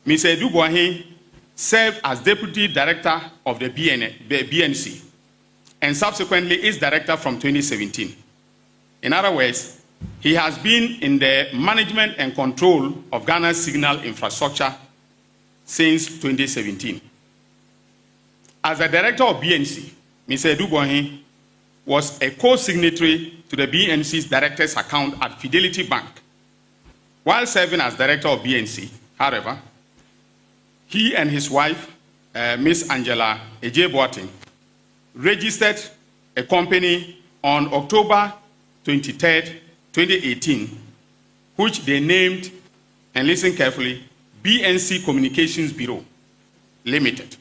Mr. Dubois served as Deputy Director of the BNC and subsequently is Director from 2017. In other words, he has been in the management and control of Ghana's signal infrastructure since 2017. As the Director of BNC, Mr. Dubois was a co-signatory to the BNC's Director's account at Fidelity Bank. While serving as Director of BNC, however, he and his wife, Ms. Angela Ejeboating, registered a company on October 23, 2018, which they named, and listen carefully, BNC Communications Bureau Limited.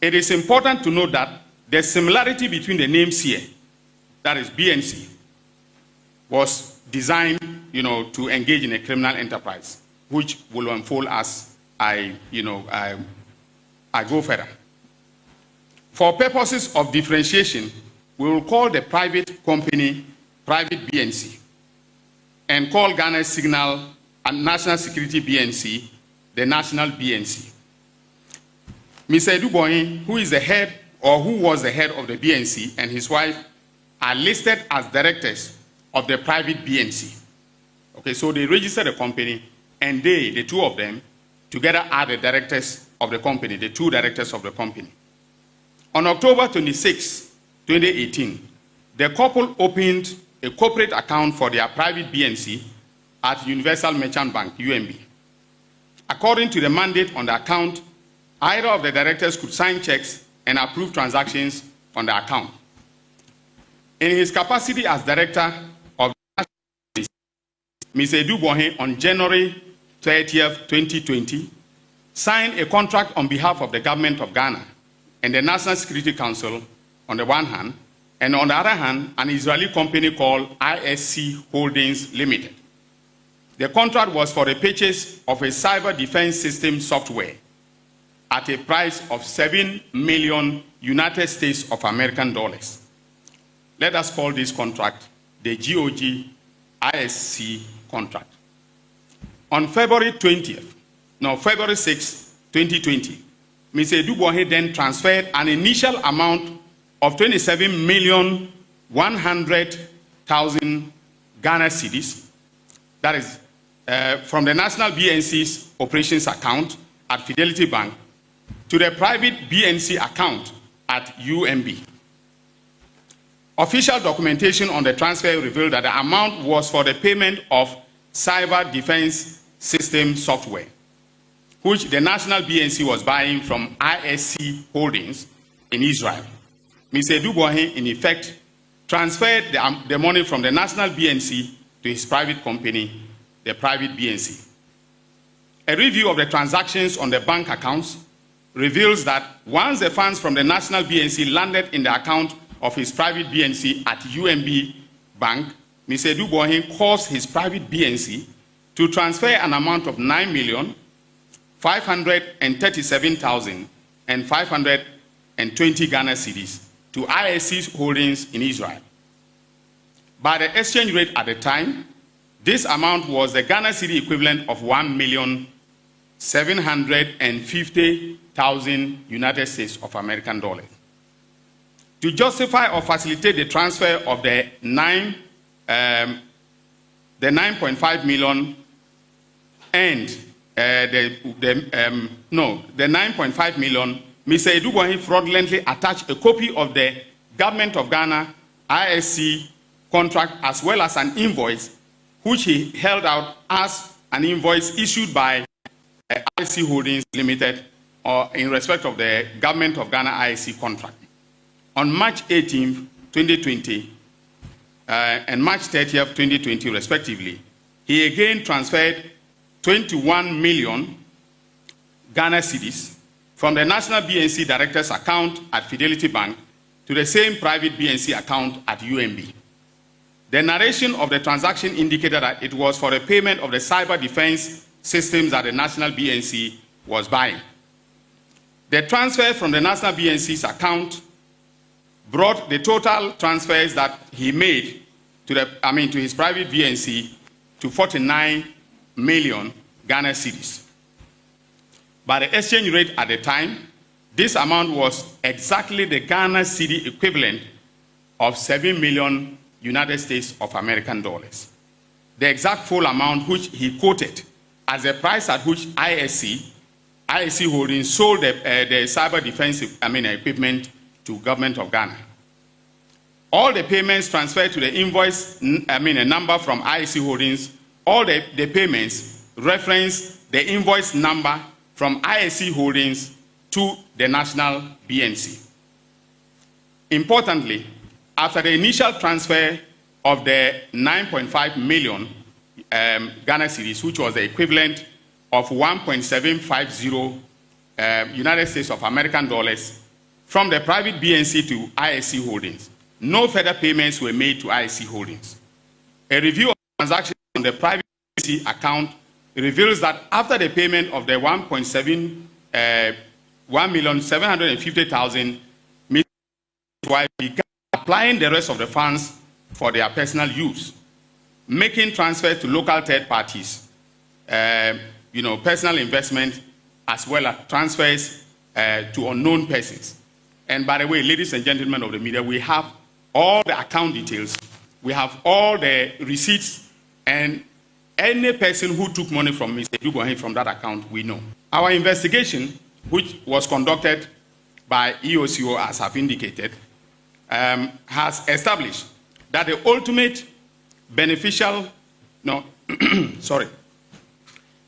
It is important to note that the similarity between the names here, that is BNC, was designed, to engage in a criminal enterprise, which will unfold as I go further. For purposes of differentiation, we will call the private company Private BNC and call Ghana's Signal and National Security BNC the National BNC. Mr. Dubois, who is the head or who was the head of the BNC, and his wife are listed as directors of the private BNC. Okay, so they registered a company, and they, the two of them, together are the directors of the company, the two directors of the company. On October 26, 2018, the couple opened a corporate account for their private BNC at Universal Merchant Bank, UMB. According to the mandate on the account, either of the directors could sign checks and approve transactions on the account. In his capacity as director of the Mr. Dubois on January 30th, 2020, signed a contract on behalf of the government of Ghana and the National Security Council on the one hand, and on the other hand, an Israeli company called ISC Holdings Limited. The contract was for the purchase of a cyber defense system software at a price of $7 million United States of American dollars. Let us call this contract the GOG ISC contract. On February 6, 2020, Mr. Dubois then transferred an initial amount of 27,100,000 Ghana cedis, that is from the National BNC's operations account at Fidelity Bank to the private BNC account at UMB. Official documentation on the transfer revealed that the amount was for the payment of cyber defense system software, which the National BNC was buying from ISC Holdings in Israel. Mr. Dubois, in effect, transferred the money from the National BNC to his private company, the private BNC. A review of the transactions on the bank accounts reveals that once the funds from the National BNC landed in the account of his private BNC at UMB Bank, Mr. Dubois caused his private BNC to transfer an amount of 9,537,520 Ghana cedis to ISC Holdings in Israel. By the exchange rate at the time, this amount was the Ghana cedi equivalent of 1,750,000 United States of American dollars. To justify or facilitate the transfer of the 9.5 million and the 9.5 million, Mr. Dubois fraudulently attached a copy of the Government of Ghana ISC contract as well as an invoice, which he held out as an invoice issued by ISC Holdings Limited in respect of the Government of Ghana ISC contract. On March 18, 2020 and March 30, 2020 respectively, he again transferred 21 million Ghana cedis from the National BNC Director's account at Fidelity Bank to the same private BNC account at UMB. The narration of the transaction indicated that it was for the payment of the cyber defense systems that the National BNC was buying. The transfer from the National BNC's account brought the total transfers that he made to his private BNC to 49 million Ghana cedis. by the exchange rate at the time, this amount was exactly the Ghana cedi equivalent of 7 million United States of American dollars. The exact full amount which he quoted as the price at which ISC Holdings sold the cyber defense equipment to government of Ghana. All the payments transferred to the invoice, a number from ISC Holdings, all the payments reference the invoice number from ISC Holdings to the national BNC. Importantly, after the initial transfer of the 9.5 million Ghana cedis, which was the equivalent of 1.750 United States of American dollars from the private BNC to ISC Holdings, no further payments were made to ISC Holdings. A review of transactions on the private BNC account reveals that after the payment of the 1,750,000, Mr. wife began applying the rest of the funds for their personal use, making transfers to local third parties, personal investment, as well as transfers to unknown persons. And by the way, ladies and gentlemen of the media, we have all the account details, we have all the receipts, and any person who took money from Mr. Dubois from that account, we know. Our investigation, which was conducted by EOCO, as I've indicated, has established that the ultimate beneficial,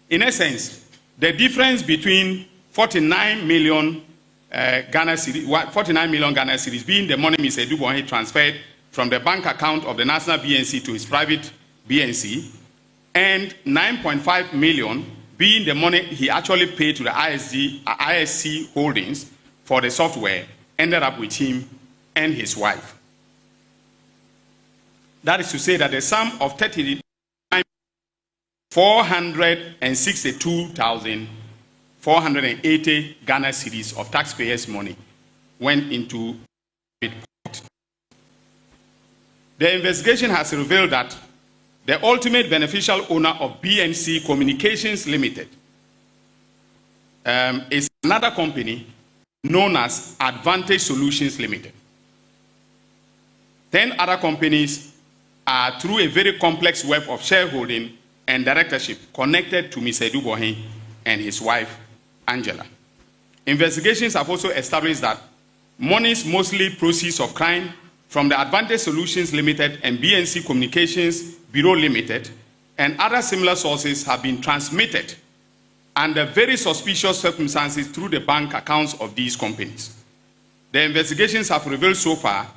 in essence, the difference between 49 million Ghana cedis being the money Mr. Dubois transferred from the bank account of the national BNC to his private BNC, and 9.5 million being the money he actually paid to the ISC Holdings for the software, ended up with him and his wife. That is to say that the sum of 39,462,480 Ghana cedis of taxpayers' money went into it. The investigation has revealed that the ultimate beneficial owner of BNC Communications Limited is another company known as Advantage Solutions Limited. 10 other companies are through a very complex web of shareholding and directorship connected to Mr. Dubois and his wife, Angela. Investigations have also established that monies, mostly proceeds of crime, from the Advantage Solutions Limited and BNC Communications Bureau Limited and other similar sources have been transmitted under very suspicious circumstances through the bank accounts of these companies. The investigations have revealed so far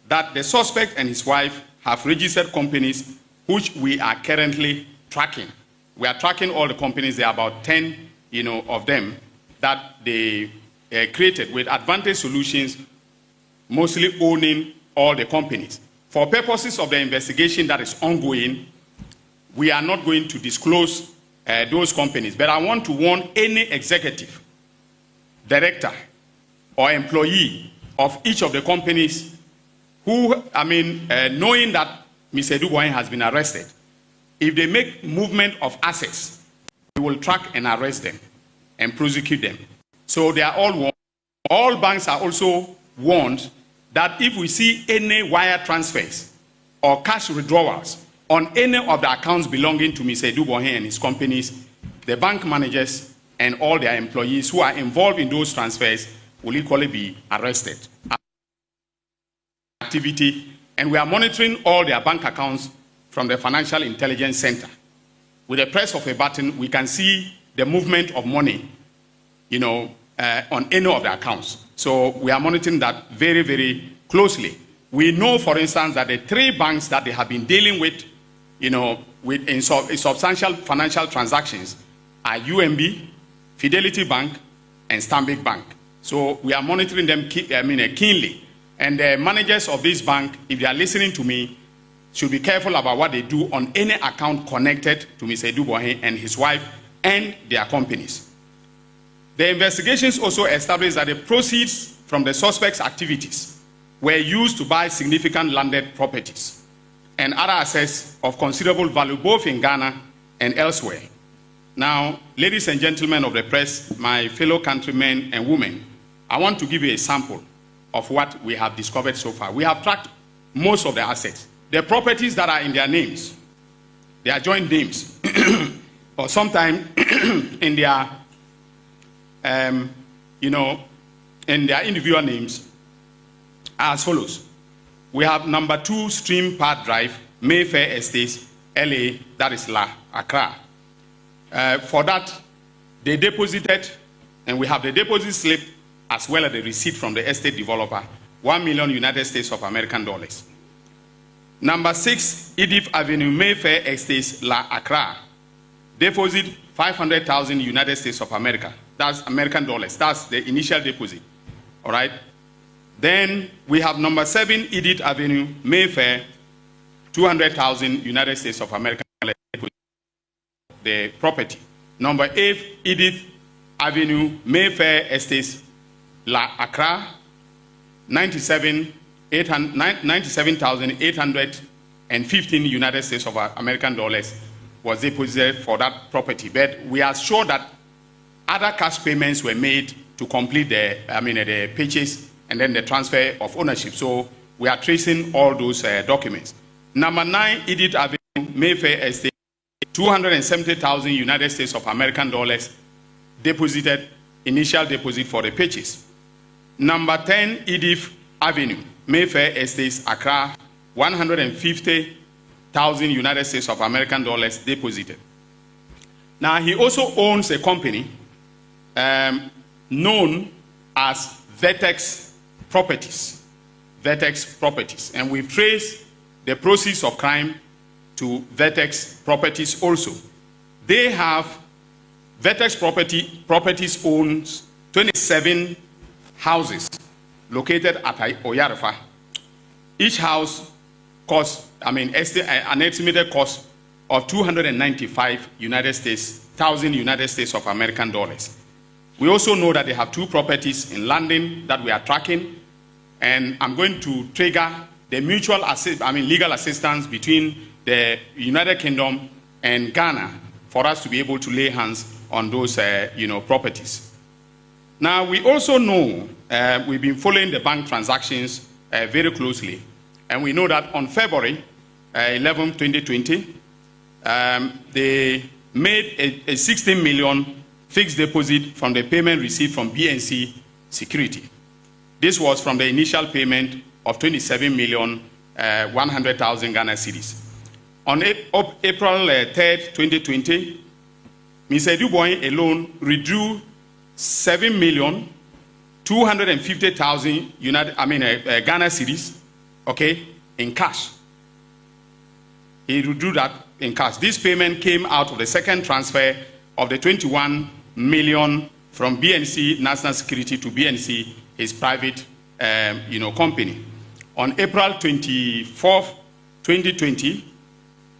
that the suspect and his wife have registered companies which we are currently tracking. We are tracking all the companies. There are about 10 of them that they created with Advantage Solutions mostly owning all the companies. For purposes of the investigation that is ongoing, we are not going to disclose those companies, but I want to warn any executive, director, or employee of each of the companies who, knowing that Mr. Dubois has been arrested, if they make movement of assets, we will track and arrest them and prosecute them. So they are all warned. All banks are also warned that if we see any wire transfers or cash withdrawals on any of the accounts belonging to Mr. Dubois and his companies, the bank managers and all their employees who are involved in those transfers will equally be arrested. And we are monitoring all their bank accounts from the Financial Intelligence Center. With the press of a button, we can see the movement of money, on any of the accounts. So we are monitoring that very, very closely. We know, for instance, that the 3 banks that they have been dealing with, in substantial financial transactions are UMB, Fidelity Bank, and Stanbic Bank. So we are monitoring them keenly. And the managers of this bank, if they are listening to me, should be careful about what they do on any account connected to Mr. Dubois and his wife and their companies. The investigations also established that the proceeds from the suspect's activities were used to buy significant landed properties and other assets of considerable value both in Ghana and elsewhere. Now, ladies and gentlemen of the press, my fellow countrymen and women, I want to give you a sample of what we have discovered so far. We have tracked most of the assets. The properties that are in their names, their joint names, or sometimes in their, in their individual names, are as follows. We have number 2 Stream Park Drive, Mayfair Estates, LA, that is Accra. For that, they deposited, and we have the deposit slip as well as the receipt from the estate developer, $1 million United States of American dollars. Number 6, Edith Avenue, Mayfair Estates, Accra. Deposit 500,000 United States of America. That's American dollars. That's the initial deposit. All right. Then we have number 7, Edith Avenue, Mayfair, 200,000 United States of America, the property. Number 8, Edith Avenue, Mayfair Estates, Accra, 97,815 United States of American dollars was deposited for that property. But we are sure that other cash payments were made to complete the purchase and then the transfer of ownership. So we are tracing all those documents. Number 9, Edith Avenue, Mayfair Estate, 270,000 United States of American dollars deposited, initial deposit for the purchase. Number 10, Edith Avenue, Mayfair Estates, Accra, 150,000 United States of American dollars deposited. Now, he also owns a company known as Vertex Properties. Vertex Properties. And we've traced the proceeds of crime to Vertex Properties also. They have, Vertex Properties owns 27 houses located at Oyarifa. Each house costs, an estimated cost of 295,000 United States of American dollars. We also know that they have 2 properties in London that we are tracking, and I'm going to trigger the mutual legal assistance between the United Kingdom and Ghana for us to be able to lay hands on those properties. Now, we also know we've been following the bank transactions very closely, and we know that on February 11, 2020, they made a 16 million fixed deposit from the payment received from BNC Security. This was from the initial payment of 27,100,000 Ghana cedis. On April 3rd, 2020, Mr. Dubois alone withdrew 7,250,000 Ghana cedis, okay, in cash. He withdrew that in cash. This payment came out of the second transfer of the 21 million from BNC National Security to BNC, his private company. On April 24th, 2020,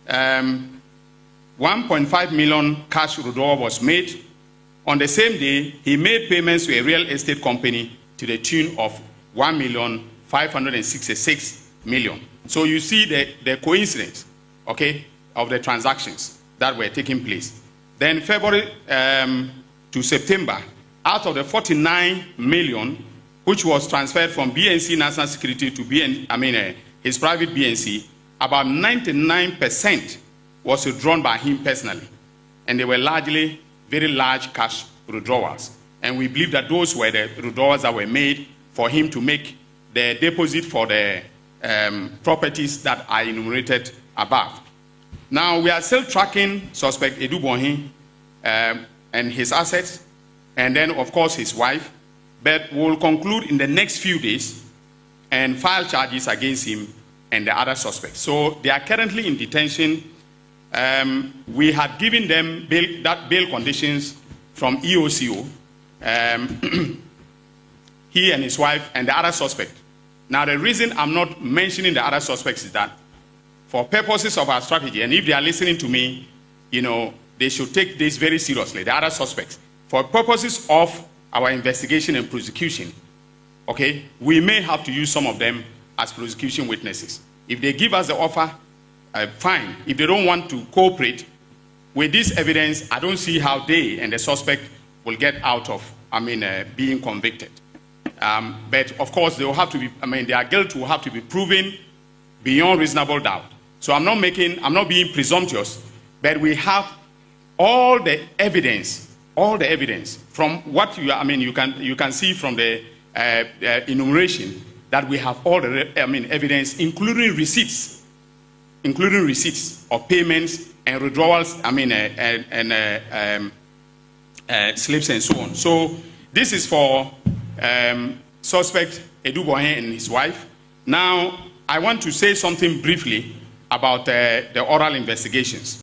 1.5 million cash withdrawal was made. On the same day, he made payments to a real estate company to the tune of 1,566,000. So you see the coincidence, okay, of the transactions that were taking place. Then February to September, out of the 49 million, which was transferred from BNC National Security to his private BNC, about 99% was withdrawn by him personally. And they were largely very large cash withdrawals. And we believe that those were the withdrawals that were made for him to make the deposit for the properties that are enumerated above. Now, we are still tracking suspect Edu Bonhi and his assets, and then, of course, his wife. But we'll conclude in the next few days and file charges against him and the other suspects. So they are currently in detention. We had given them bail conditions from EOCO, he and his wife and the other suspect. Now, the reason I'm not mentioning the other suspects is that for purposes of our strategy, and if they are listening to me, they should take this very seriously, the other suspects. For purposes of our investigation and prosecution, okay, we may have to use some of them as prosecution witnesses. If they give us the offer, fine. If they don't want to cooperate, with this evidence, I don't see how they and the suspect will get out of, being convicted. But of course, they will have to be, their guilt will have to be proven beyond reasonable doubt. So I'm not being presumptuous, but we have all the evidence from what you can see from the enumeration that we have all the evidence, including receipts of payments and withdrawals, slips and so on. So this is for suspect Edubohen and his wife. Now I want to say something briefly about the oral investigations.